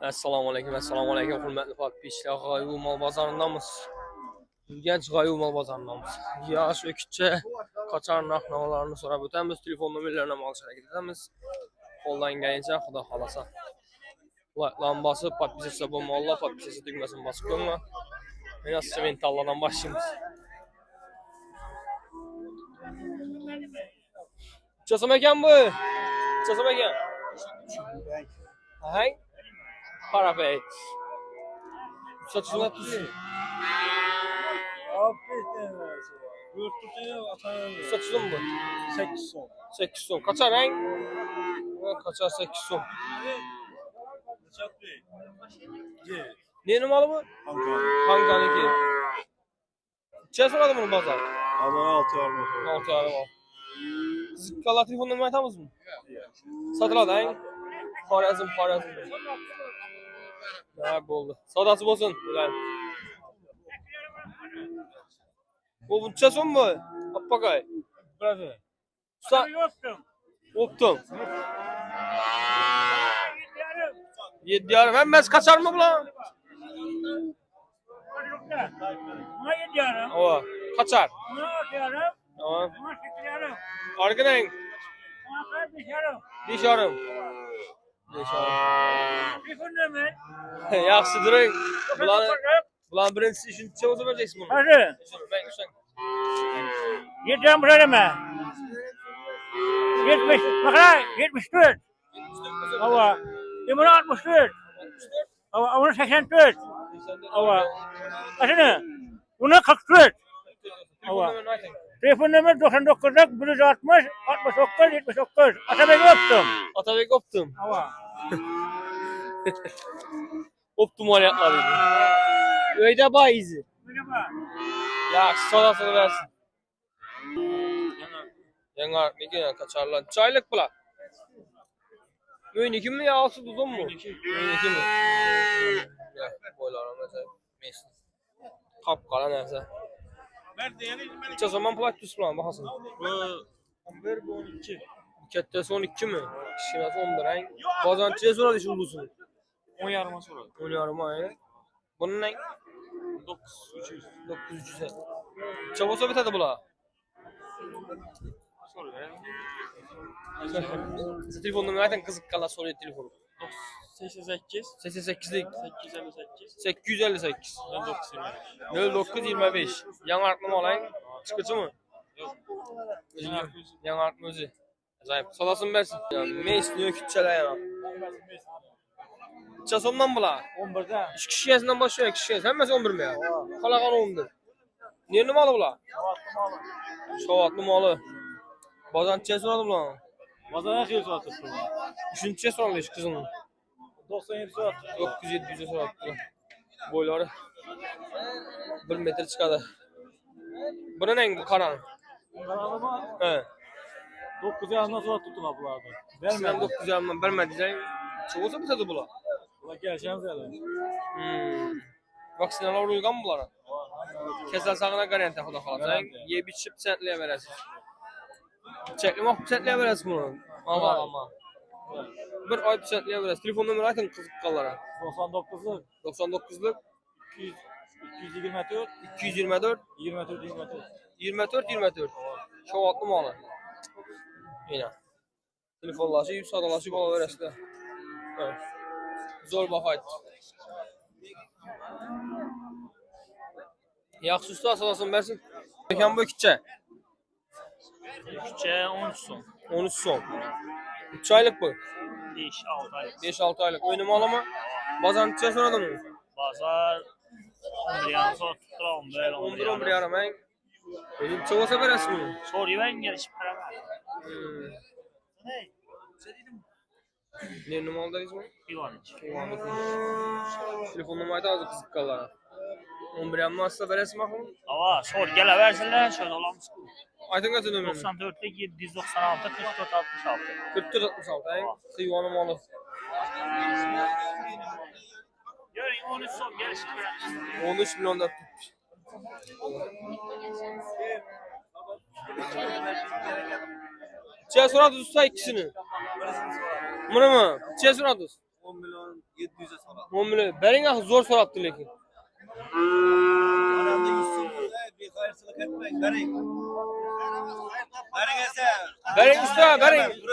Assalomu alaykum, hurmatli podpischilar. G'oyib mol bozoridamiz. Urganch G'oyib mol bozoridamiz. Yosh o'kitcha qochar narx-navolarni so'rab o'tamiz, telefon nomerlarini ham olishga harakat etamiz. Qo'ldan kelgancha xudo xolasa. Like'larni bosib, podpisatsiya bo'lmoqlar, podpisatsiya tugmasini bosib qo'yinglar. Mana sementallardan boshlaymiz. Chasam ekan bu. Chasam ekan. Hay. Parabéns. Saçınatlısı. Saçın mı? 8 son. 8 son. Kaçar renk? Kaçar 8 son. Ne numaralı mı? Hankani ki. Çeyiz soradı bunu bazar? Ama 6 yarım olsun. 6 yarım al. Zıkkala telefon numarayı atamız mı? Satıladı renk. Parazım. Ya oldu. Sadası olsun. Ulan. Bu bunca son mu? Appakay. Bravo. Optum. 7 yarım. Hemen kaçar mı bu lan? Ova. Kaçar. Tamam. Arkadan. 5 yarım. Yaxşı durun. Bulan birincisi için çabuk vereceksin bunu. Hadi. Ben sen. Yedem buraya 70, bakara 74. Hava. Bunu 64. Hava, bunu 84. Hava. Kaçını? Bunu 44. Hava. Telefon numara 99 160 69 79. Atabek optum. Atabek optum. Hava. Optum aletleri. Öyle bayizi. Merhaba. Yaxşı sola versin. Yangar ne gene kaçarlar. Çaylık bula. Öyle 2 mi ya? Alsı uzun mu? Öyle 2 mi? Ya boylarım mesela. Mesin. Kap kara neyse. Hiç o zaman plak düz plan bakasın. Bu 11 bu 12. Kettesi 12 mi? Kişimesi 11 ay. Bazen çiğe soradı şu ulusun. 10 yarıma sonra. 10 yarım ay. Bunun ne? 9300. 9300. Çabosa bitedi bula. Sonra verelim. Size telefonunu zaten kızık kala soruyor telefonu. 88 88'lik 858 858 925. 0925. Yan artma olayın. Çıkıcı mı? Yan artma özü. Zayıf. Salasın versin. Ne istiyor küçüler ya? Çasomdan bula. 11'de. 2 kişiyesinden başlıyor 2 kişiyesi. Hemmesi 11 mi ya? Kalakan 11. Niye numalı bula? Şovatlı malı. Bazan çiğe soradı bula. Mazana xeyir suat tuttum. Üçüncü çiğe soradı iş kızının. 97 suat. 900-700'e soradı. Boyları 1 metre çıkadı. Bu ne bu karan? Karalama He. 9 yarımdan suat tuttum ablarda. Sizden Vermedi. 900 yarımdan vermediysen çoğusa bitedi bula. Ula geleceğimiz yerler. Vaksinalar uygan mı bunlara? Kesel sağına garanti xuda xalasa. Garanti. Yeb içib sentliyə verəsiz. Çəklim sentliyə verəsiz bunu. Ama. Bir ay sentliyə verəsiz. Telefon nömrə aytın qızıqqallara. 99'luk 99'luk 224 224 24 Şovatlı malı. Yine. Telefonlaşıb, sadalaşıb ala verəsiz. Evet. Zor baxaydı. Yaxşı usta salasın versin. Mekan bu küçə. Küçüğe 13 son. 13 son. 3 aylık bu. 5-6 ay. 5-6 aylık. Oynama alama. Bazan küçə soradı mı? Bazar 11 yarım son tutturam. 11 yarım. Benim çoğusa verəsin bunu. Soruyu ben gelişip para ver. Ne numaraldayız mı? Divanıç. Telefon numarayı da azı kızıkkallara. 11 yarım nasılsa verəsin baxın. Ama sor gel versinler şöyle olamız. Aytın kaçın ömrünü? 94'te 796 44 66. 44-66 Kıyvanı malı. Görün 13 son gelişip para. 13 milyon da tutmuş. Çiğe soradız usta ikisini. Bunu mu? Çiğe soradız. 10 milyon 700'e sonra. 10 milyon. Berin ya zor soraptı lekin. Adamda 100 so'm bir hayırsızlık etmeyin. Verin. Verin ese. Berin usta, berin.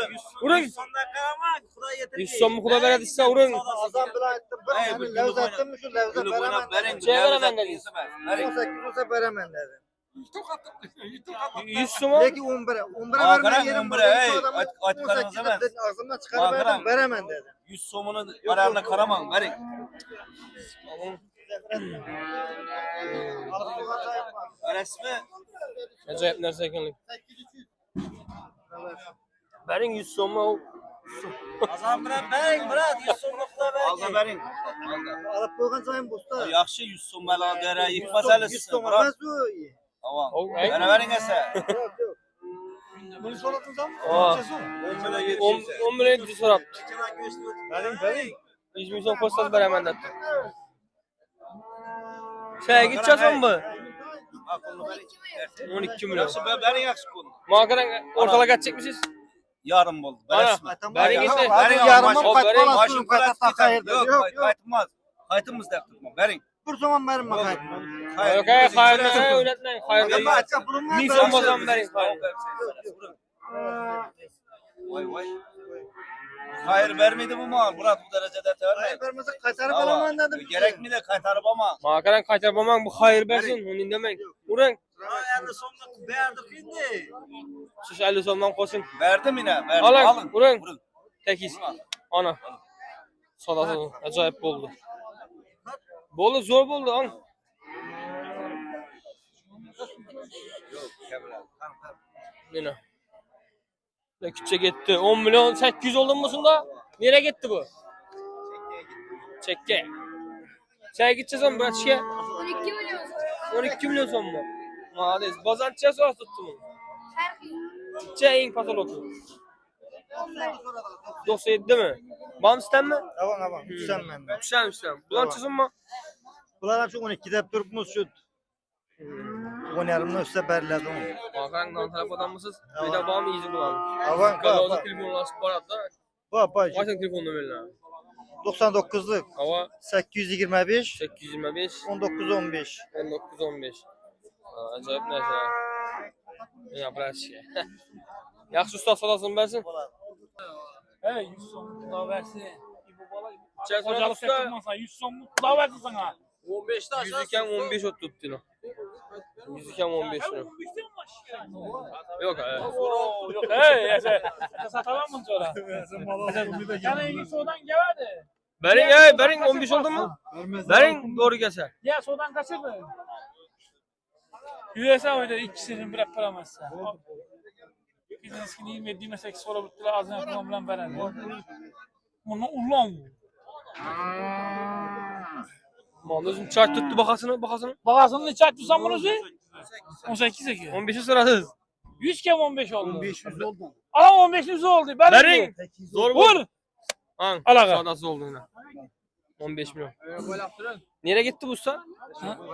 Urun. 100 so'mdan karaman. Xudo yetirdi. 100 so'mni Xudo beradi desa urun. Azam bilan aytdim. Bir Ay, meni bir lavzatdimmi shu lavza Gülü beraman. boynab verin. Şey veraman dediniz. 18 olsa beraman dedi. 100 so'm. Lekin 11'e. 11'e Aa, vermay qarang, yerim. 11'e, ey, aytganingiz emas. Ağzımdan chiqarib Aa, qarang. aytdim, beraman dedi. 100 so'mini qararına karaman. Verin. Alıp qo'ygan joyim bor. Resmi. Acayip narsa ekanlik. Berin 100 so'm. Azam bilan verin, brat. 100 so'mni Xudo berdi. Alda verin. Alıp qo'ygan joyim bu usta. Yaxshi 100 so'm bala dera yıkmasalı 100 sizin. so'm Brat. emas u. Tamam. Oğlum, ey. Bana verin ese. Yo'q, yo'q. Buni so'radingizmi? Aa. 10 10 milyon 100 soraptı. Bering, bering. 100 milyon so'm ko'rsatib beraman debdi. Sen gideceksin mi? 12 milyon. Yaxshi, verin yaxshi qo'l. Mağaran ortalığa geçecekmişiz. Yarım bo'ldi. Ana, bering endi. Verin yarımı Hop, qaytib bering. qolasiz, Mashin qaytib qilasiz, qayerda? Yo'q, Yo'q, yo'q. qaytmaz. Qaytimiz deb turibman. Verin. Bir so'm berim men qaytib. Yok hayır oynatmayın. Hayır Nima değil. aytsa pulim Ming yo'q. so'm bozam bering. Voy voy. Hayır vermedi bu mal. Murat bu derecede Hayır vermedi. vermasa qaytarib olaman dedim. Gerek mi de kaytarıp ama. Mağaran kaytarmamam bu hayır versin. Onu demeyin. Urun. Yani sonunda verdik indi. Siz 50 so'mdan qo'shing. Verdim yine. Verdim. Alın, Alın. vurun. Tekiz. Ana. Sadası acayip oldu. Bolu zor oldu an. Yine. Ne küçük gitti. 10 milyon 800 oldun musun da? Nereye gitti bu? Çekke. Sen gideceğiz ama böyle şey. 12 milyon. 12 milyon son mu? Maalesef. Bazançıya sonra tuttum onu. Çeyin patologu. 97 mi? Bams'ten mi? Avan avan. Düşen menden. Düşen. Bulan çizim mi? Bular ham shu 12 deb turibmiz shu 10.5 üstə bərilədi onu. Bakan taraf adam mısınız? Bir de bam iyice bulan. Avan Kalorda qaba. telefonlaşıp baradı da. Baba. Kaçın telefonunu verin 99'luk. Hava 825 825 1915. 1915. Acayip nerede? Ya bırak şey. Yaxşı usta salasın versin. He 100 so'm Xudo versin. İbo bala Çek hocalık usta. yaptırmasa 100 so'm Xudo versin sana. 15'te 100 iken 15 ot tuttu. 100 iken 15 lira. Yok Yok he sen satamam bunu sonra. Yani ilk soğudan geldi. Berin 15 oldu mu? Berin doğru gelse. Ya soğudan kaçırdı. USA öyle ikisinin bir paramazsa. Biznesini 27-28 sonra bittiler ağzına problem veren. Bunu ulan. Malızın çay tuttu bakasını. Bakasını ne çay tutsan bunu sen? 18 eki. 15'i sırasız. 100 kere 15 oldu. 1500 oldu. Adam 15 yüz oldu. Ben Berin. Zor vur. bu. Han. Alaga. Sadası oldu yine. 15 milyon. Nereye gitti bu usta?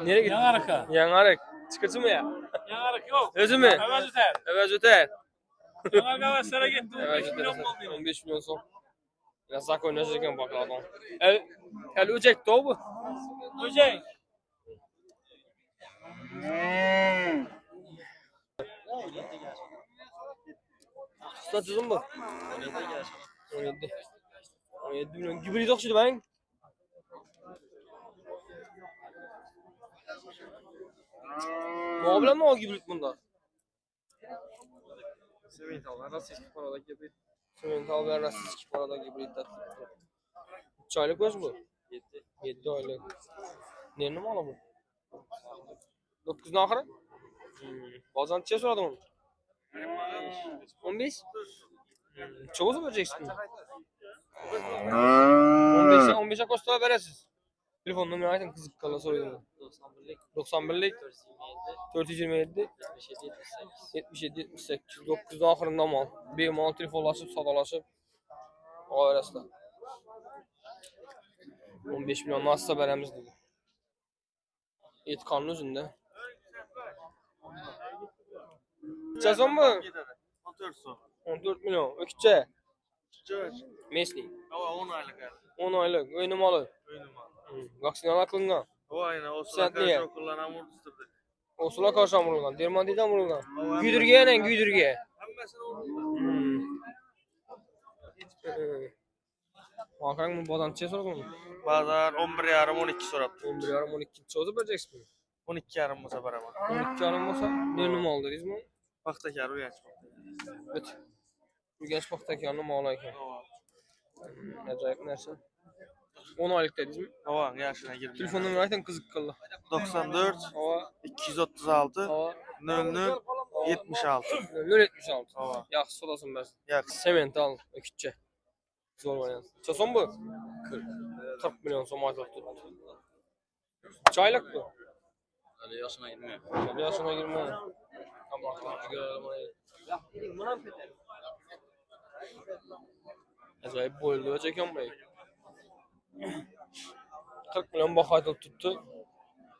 Nereye gitti? Yanaraka. Yanarık. Çıkıcı mı ya? Yanaraka yok. Özü mü? Evet öter. Evet öter. Yanaraka sana gitti. 15 Evet milyon öter. mu oldu? 15 milyon son. Ya zak oynayacak bak adam. El öcekti o bu. Hocam. Usta cüzüm bu. 17. 17 milyon. Gibri yok şimdi ben. Problem mi o gibrit bunda? Semental, rasist parada gibrit. Semental ve rasist parada gibrit. 3 aylık öz bu. 7 aylık. Nerede mi ala bu? 9'un ahırı? Bazen çiğe soradım onu. 15? Çok uzun vereceksin. 15'e kostala veresiz. Telefon numarayı ayten kızık kala soruyorum. 91'lik 427 77 78 9'un ahırında mal. Bir mal telefonlaşıp sadalaşıp o arasında. 15 milyon nasılsa veremiz dedi. Etkanın üzerinde. Sezon mu? 14 milyon. Ökçe. Mesleği. 10 aylık. 10 aylık. Önüm alı. Vaksinalar kılıngan. O aynen o Sen sıra niye? karşı kullanan vurdurdu. Osula karşı vurulgan. Dermandiden vurulgan. Güdürgeye güdürge. Bakalım bu bazançıya soralım. Pazar 11.30-12 sorat. 11 yarım 12 çoğuzu vereceksin. 12.30 olsa barama. 12 yarım olsa ne numara aldı biz mi? Baktakar uyanç. Evet. Bir genç baktaki yanına mağlayken. Acayip nersin? 10 aylık dediniz mi? Hava yaşına girdi. Telefon numarayı ayten kızık kıldı. 94 Hava 236 hava 00 76. 076. Hava. Yaxşı olasın bəs. Yaxşı. Sement al ökütçe. Zor variant. Çason bu? 40 milyon som aylık tuttu. Çaylık bu. Ali yaşına girmiyor. Bir yaşına girme. Tamam. Acayip boylu çekiyorum bey. 40 milyon bakaydı tuttu.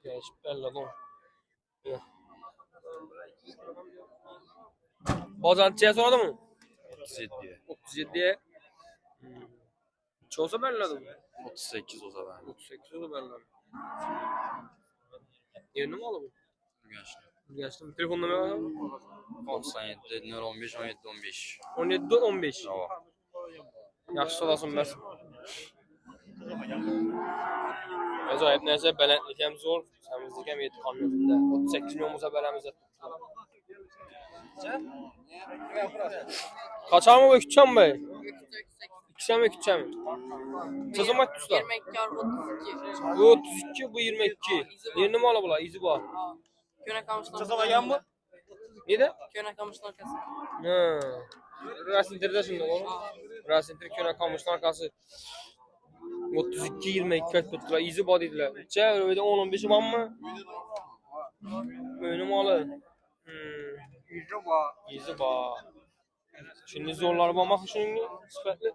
Geç belli oldu. Bazançıya sordu mu? 37'ye. 37'ye. Çoğusa belli oldu. 38 o zaman. 38 oldu belli oldu. Yerini mi aldı bu? Yaşına. Geçtim. Telefon numarası 97 015 17 15. 17 15. Hava. Yaxşı olasın bəs. Acayip neyse belentlik hem zor, temizlik hem yetki kamyonunda. 38 milyonumuza beləmizə tutdu. Kaçar mı bu küçəm bey? İkişəm mi küçəm mi? Sözüm var tutsa. 22 32. Bu 32, bu 22. Yerini mi ala bula? İzi bu. Köne kamışlar. Çasabayan mı? Neydi? Köne kamışlar kası. Ha. Rasintir'de şimdi oğlum. Rasintir köne kamışın arkası. 32 22 kaç tuttular. İzi bu dediler. Çevre öyle 10-15 var mı? Önüm alı. İzi bu. Şimdi zorlar bakmak şimdi sıfatlı.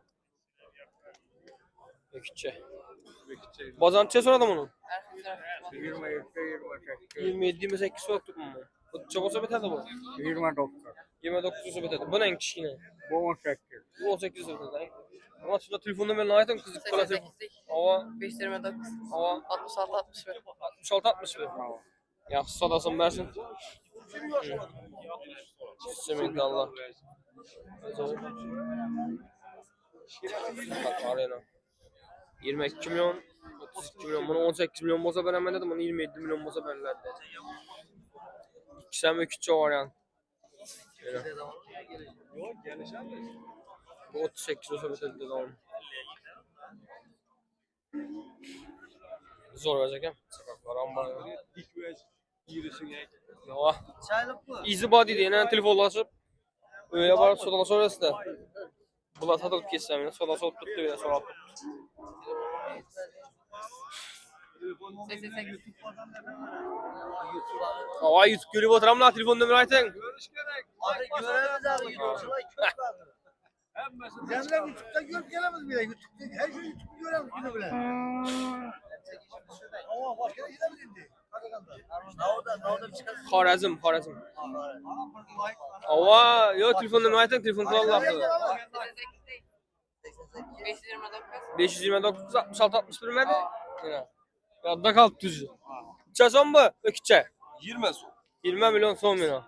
Ökütçe. Bazançıya soradım onu. 27-28 sorak tutmam mı? Bu çok olsa biterdi bu. 29 olsa biterdi. Bu ne kişi Bu 18. Bu 18 olsa biterdi. Ama şurada telefonda ben layıkım kızık kalatım. 88. Hava, 529. hava 66 61. 66-61. Yaxşı sadasın versin. Seminti Allah. Arena. 22 milyon, 32 milyon, bunu 18 milyon boza veren ben dedim, bunu 27 milyon boza verirlerdi. İkişen ve küçük variant. Bu 38 olsa bitirdi tamam. Zor olacak hem. Sakaklar amba ya. Ya. Easy body diye ne telefonlaşıp öyle var sola sonrası da. Bula satılıp kessem yine sola sol tuttu yine sola tuttu. 88. Hava YouTube görüp oturam la telefon numarayı aytın. Abi göremez abi. YouTube'da çok var. Sen de YouTube'da görüp gelemez bile. YouTube'da her şeyi YouTube'da göremez yine bile. Ama başka bir şey mi dedi? Nağda bir çıkar. Xorazm. Hava yo telefon numarayı aytın telefon kılalım. 529. 529 66 61 miydi? Yine. Yadda kaldı düzü. Çason bu öküçe. 20 son. 20 milyon son milyon.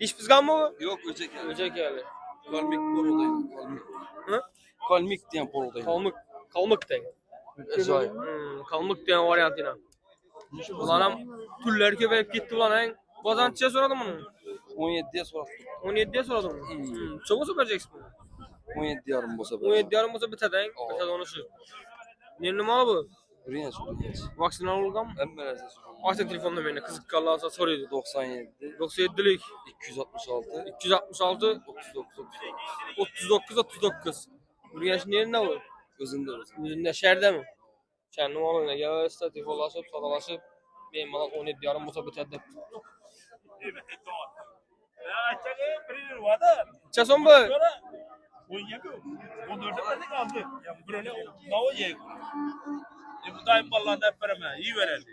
Diş pizgan mı bu? Yok öcek yani. Öcek yani. Kalmik borodayım. Kalmik. Hı? Kalmik diyen borodayım. Kalmık den. Acayip. Kalmık den varyant yine. Ulanam tüller köpeyip gitti ulan en. Bazançıya soradım onu. 17'ye sorak. 17'ye soradım onu. Çok olsa vereceksin bunu. 17 yarım bosa. 17 yarım olsa biter en. Biter onu şu. Ne numara bu? Riyaz. Vaksin alırgan mı? En merezde sorak. Ayten telefonla beni kızık kallarsa soruyordu. 97 97'lik. 266 266 39 39. Buraya şimdi yerinde bu. Özünde. Yüzünde şerde mi? Kendim olayına ya statif olasıp sadalaşıp benim bana 17 yarım olsa biterdi. Çason bu. Oynayamıyor. 14'e de kaldı. Ya böyle ne olacak? Bu daim vallahi hep veremem. İyi verelim.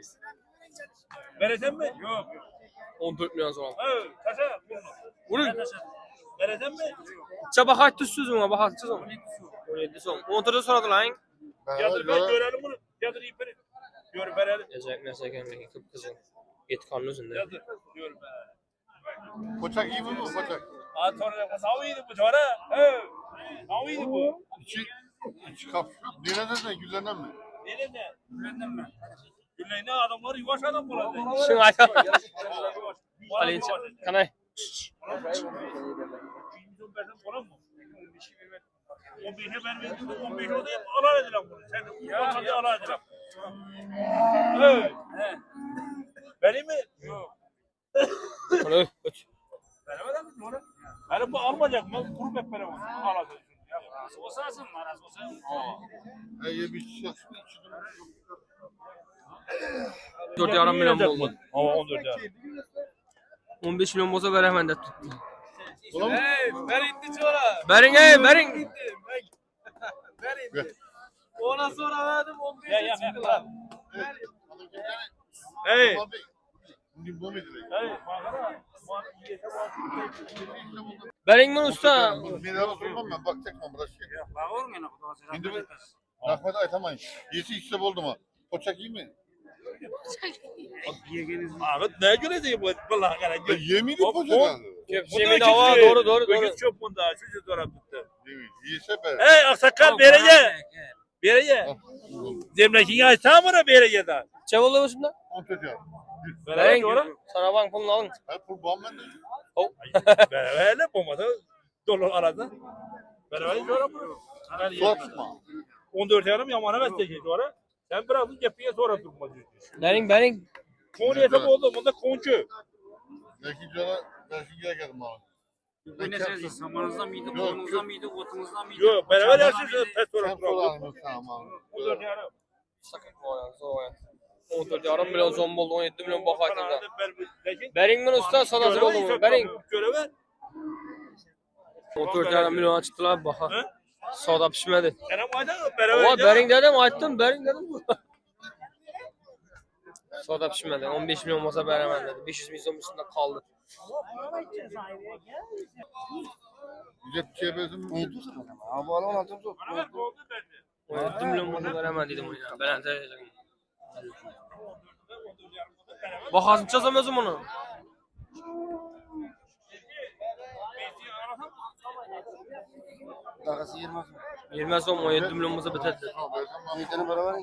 Verecek mi? Yok. 14 milyon sonra. Evet. Kaça? Vurun. Verecek mi? Çaba kaç tüssüz mü? Bak atacağız onu. 17 son. 14'e soradı lan. Yadır ben görelim bunu. Yadır Etmese gelmek kıpkızıl. Yetkanın özünde. Yazık. Diyorum ben. Koçak iyi mi bu koçak? Sonra nasıl iyiydi bu çora? He. Nasıl iyiydi bu? İçi kapsül. Nereden de güllenen mi? Nerede? Gülenden mi? Gülenden adamlar yuvaş adam burada. Şun ayta. Alinç. Kanay. 15'e ben verdim, 15 oldu hep alay edilen bunu. Sen de alay edilen. Evet. Benim mi? Yok. Öt. Veremeden mi? Doğru. Yani bu almayacak mı? Kurup hep böyle olsun. Alasın. Olsasın mı? Arası olsasın. Bir şey. 4,5 milyon oldu. Ama 14 ya. 15 milyon olsa veremem de tuttu. Ben itti çora. Berin berin. Ona sonra verdim 15'e Ya. çıktılar. Hey. Şimdi bu mudur? Hey. Bakara. Berin mi usta? Bir daha sormam ben. Bak tekmem burası. Şimdi Rahmet aytamayın. Yesi işte oldu mu? Koçak iyi mi? Ahmet ne göre değil bu? Vallahi kana. Yemiydi koçak. Yemin hava doğru. Öküz çöp bunda. Şu taraf tuttu. Yiyse be. Hey aksakal berece. Berece. Zemlekin açsana mı berece da? Çevol musun da? 14 ya. Berin. Sana bank pulunu alın. Her pul bağım ben de. Böyle bomada dolar arada. Böyle sonra mı? Sorma. 14 yarım yamana besleyecek sonra. Sen bırakın yapıya sonra durma diyor. Berin. Konu yasa oldu. Bunda konçu. Belki geldim abi. Bu ne söyledi? Samanızda mıydı, borunuzda mıydı, otunuzda mıydı? Yok beraber yaşıyorsunuz. Pes Sen sonra sol duralım. alın tamam. 14 yarım. Sakın bu oyun. 14,5 milyon zombi oldu. 17 milyon bak aytında. Lekin Berin mi usta? Sadası oldu mu? Berin. Göreve. 14,5 milyon açtılar baka. He? Soda pişmedi. Kerem ayda beraber. Ama Berin dedim açtım. Berin dedim. Soda pişmedi. 15 milyon olsa veremem dedi. 500 milyon üstünde kaldı. Güzel bir şey bezim. Beraber oldu bence. 17 milyon olsa veremem dedim oyuna. Ben anlayacağım. Bak hazım çözemezim onu. Dakikası 20. 20 son 17 milyon olsa biterdi. Mideni beraber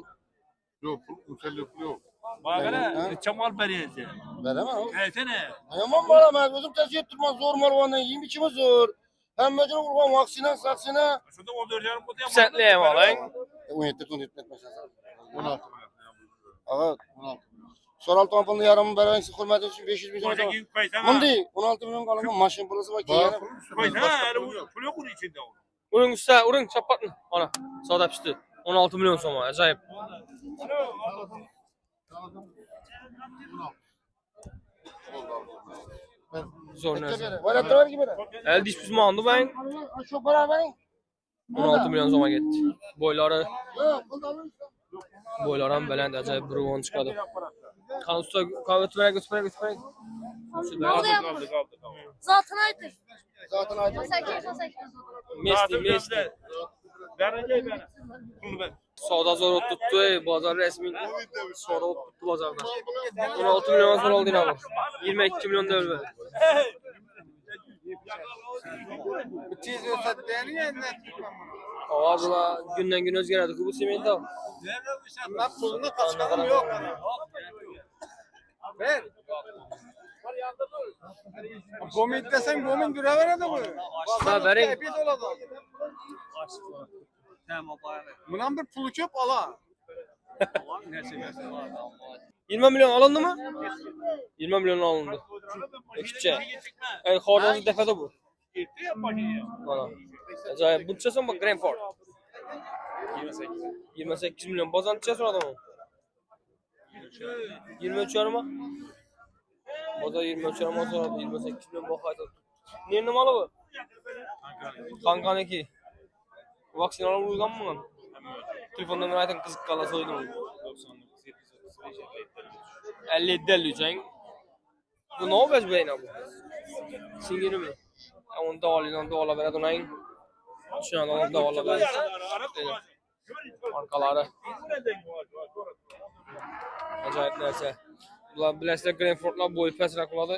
Yok, müsellif yok. Bakana çamal beriyesi. veremem oğlum. Gelsene. Yaman bana ben gözüm tercih ettirmez zor marvanı yiyeyim içime zor. Hem mecbur kurban vaksine saksine. Şurada 14 yarım kutu yapalım. Sentleyem alayım. 17 ton etmez mesela. 16. Evet. 16. Soral tamponlu yarımı beraber sıkılmadığı için 500 milyon da. Koysa koysana. Mundi 16 milyon kalan maşın pulası var ki Bağ yani. kurmuşsun. Koysana. Pul yok bunun içinde. Urun usta, urun çapatın. Ana, soda pişti. 16 milyon soma, acayip. Zor neyse. Var var gibi de. El diş bizim andı ben. Şu beraber. 16 milyon soma gitti. Boyları, Yok bu da alın. boyları belend acayip bir ruhun çıkadı. Kan usta, götürerek. Kaldı. Zaten aydır. Zaten aydın. Mesli. Vereceğim ben. Bunu ben. Soda zor tuttu, bazar resmi. Soda tuttu bazarda. 16 milyon sonra oldu yine bu. 22 milyon da öldü. Tiz ve sattığını yeniden. Avazla günden gün özgürlüğü bu simenti al. Bak pulunu kaçkalım yok. Ver. Gomit desen gomin duraver de bu. Ha, verin. Hepsi oladı. Bundan bir pulu çöp ala. 20 milyon alındı mı? 20 milyon alındı. Ekşi. Yani hordozu defede bu. Ana. Acayip. Bu çesin bak Grenford. 28 milyon. Bazan çesin adamı. 23 yarıma. Baza 23 yarıma sonra 28 milyon bakaydı. Ne numaralı bu? Kankan 2. Vaksin alıp uygan mı? Telefonda merakın kızık kala soydum. 57 can. Bu ne olacak böyle bu? Singini mi? Onu da veren donayın. Şu an onu da veren. Arkaları. Acayip narsa. Bular bilasizlar Grenfordlar bo'yi pastroq bo'ladi.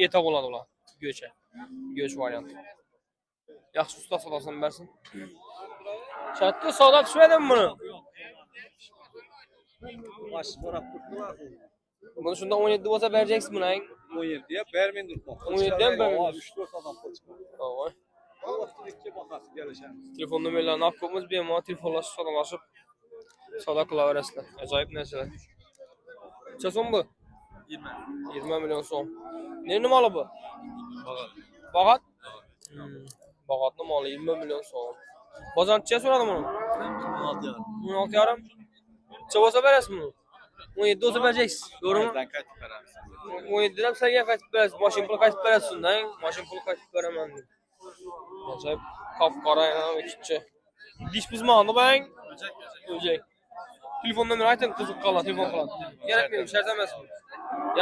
Eta bo'ladi ular. Go'cha. Go'ch varianti. Yaxshi usta sodasini bersin. Katta soda tushmadimi buni? Baş so'rab turibdilar. Buni shunda 17 bo'lsa berjaksiz buni. 17 ya bermeyin durmoq. 17 ham bermeyin. 3-4 odam qo'yib. Voy. Vaqtlikka bahasi kelishamiz. Telefon nomerlarini olib qo'yamiz, bemalol telefonlashib, sodalashib savdo qilaverasizlar. Ajoyib narsalar. Necha so'm bu? 20 million so'm. Nima moli bu? Bog'at. Bog'atni moli 20 million so'm. Bozorchiga so'radi buni. 16,5. Necha bo'lsa berasiz buni? 17 bo'lsa berajaksiz. To'g'rimi? 17 dan senga qaytib berasiz. Mashin pul qaytib berasiz undan. Mashin pul qaytib beraman. Ajoyib qop-qora ikkita. Dish buzmog'ini bang. O'jak. Telefon nomerini ayting, qiziq qoladi, telefon qiladi. Kerakmaydi, shart emas.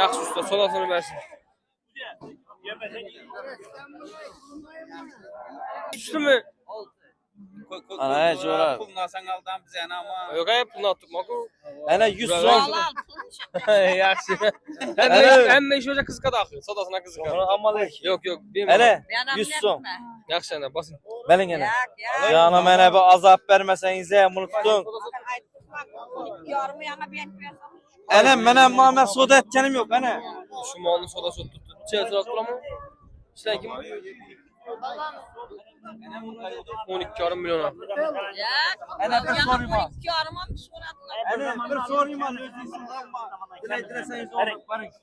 Yaxshi usta, sodasini bersin. Tushdimi? Ana jo'ra. Pulni sangaldan biz yana ama. Yo'q, pulni otibmoq-ku. Ana 100 so'm. Yaxshi. Hamma ish o'sha qiziqadi axir, sodasini qiziqadi. Amalak. Yo'q, Ana 100 so'm. Yaxshi ana, bosing. Beling ana. Yana mana bu azap vermesangiz ham bunu tutun. Ana mana men soda etganim yo'q ana. Shu molni sodasi tutdi. Chezroq qilaman. Ishlar kim? 12,5 million. Ana bir so'rayman. Yarım Ana bir so'rayman o'zingizdan bor. Dilesangiz baring.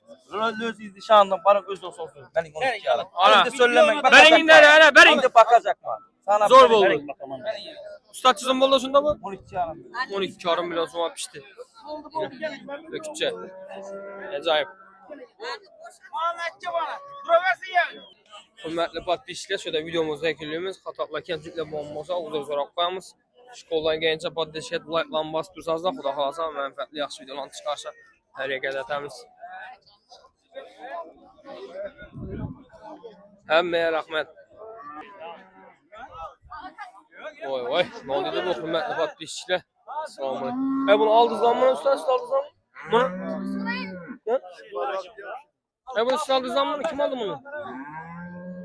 O'zingizni shondan baring o'zingizdan so'rayman. Beling 12,5. Ana söylemek. Beringinglar, ana bering. Endi bakacakman. Sana Zo'r bo'ldi. Usta chizim bo'ldi shunda bu? 12,5. 12,5 million so'm olib pishdi. O'kitcha. Ajoyib. Hurmatli podpисчиклар, shu yerda videomizni yakunlaymiz. Xatolar, kamchiliklar bo'lmasa, uzr so'rab qo'yamiz. Qo'llangancha podpисчиga like-larni bosib tursangizlar, xudo xolasa manfaatli yaxshi videolarni chiqarishga harakat etamiz. Hammaga rahmat. Voy voy, nima dedi bu hurmatli podpисчиlar? Assalomu alaykum. Buni oldingizmi usta, oldingizmi? Buni? Buni oldingizmi? Kim oldi buni?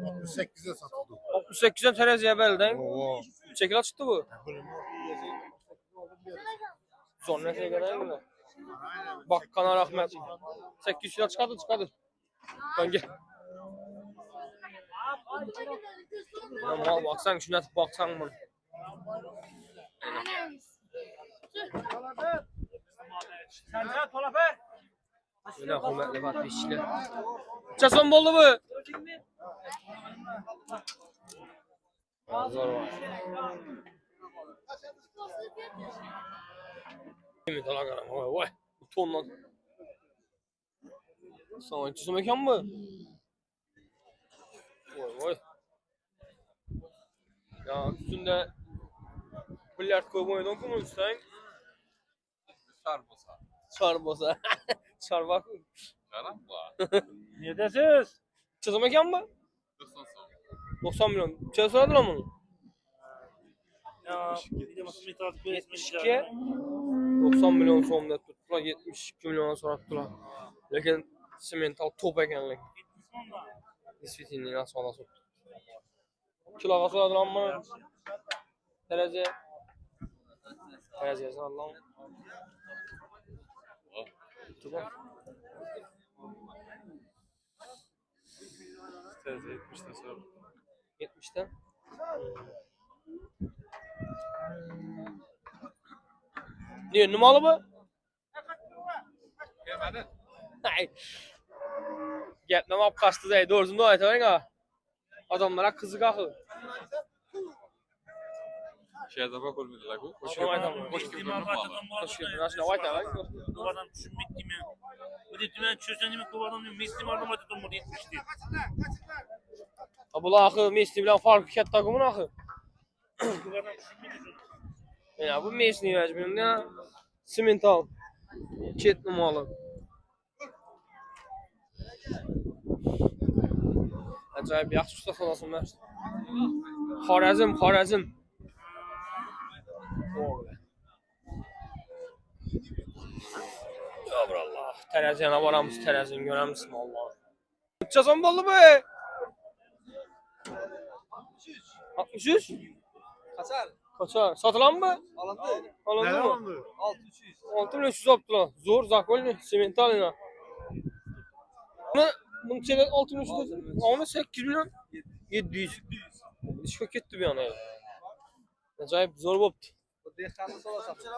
68'e satıldı. 68'den teraziye belden. Çekil çıktı bu. Sonra ne kadar mı? Bak kana rahmet. 800 lira çıkardı. Ben gel. Ya mal baksan şuna baksan mı? Öyle hürmetli podpисчиler. Çason oldu bu. Zor var. Kimi dala karam. Vay. Bu tonla. Sana içi mekan mı? Vay. Ya üstünde bilyard koyup oynadın mı üstten? Sarbosa. Sarmak. Ne desiz? Çözüm mekan mı? 90 milyon. Çözüm söyledin mi bunu? Ya, bir de masum itaat 72 90 milyon so'mda tuttular, 72 milyon sonra tuttular. Lekin semental top ekanlik. Действительно, nasıl ola sottu. Kiloga so'radilarmi? Daraja. Daraja so'radilarmi? Tuba. Daraja 70'ten so'radi. 70'ten? Niye numaralı bu? Gel ne yap kaçtı zey doğrusunu da ayetavayın ha. Adamlara kızık akı. Şehirde bak olmadı la bu. Hoş geldin. Hoş geldin. Nasıl ayetavayın? Bu adam düşünmedim ya. Bu dedim ben çözenimi kullanamıyorum. Mesleğim arama dedim bunu 70'ti. Bu akı mesleği bilen farkı ket takımın akı. Ya bu mesleği mecburum ya. Simental. Ket numaralı. Acayip yaxshi usta solasınlar. Xorazm. Dobrallah. Tereziyana varamız, terezini görəmizsin Allah. Uçasan ballı be. 63. Kaçar. Kaçar. Satılan mı? Alındı. Alındı mı? 600. 6500 yaptılar. Zor zakolni. Simentalina. Bunun içinde 6500 dedi. Ama 8 milyon 700. İşe gitti bir yana. Acayip zor boptu. Bu dekanı sola satır.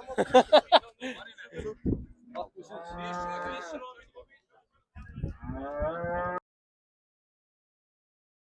63.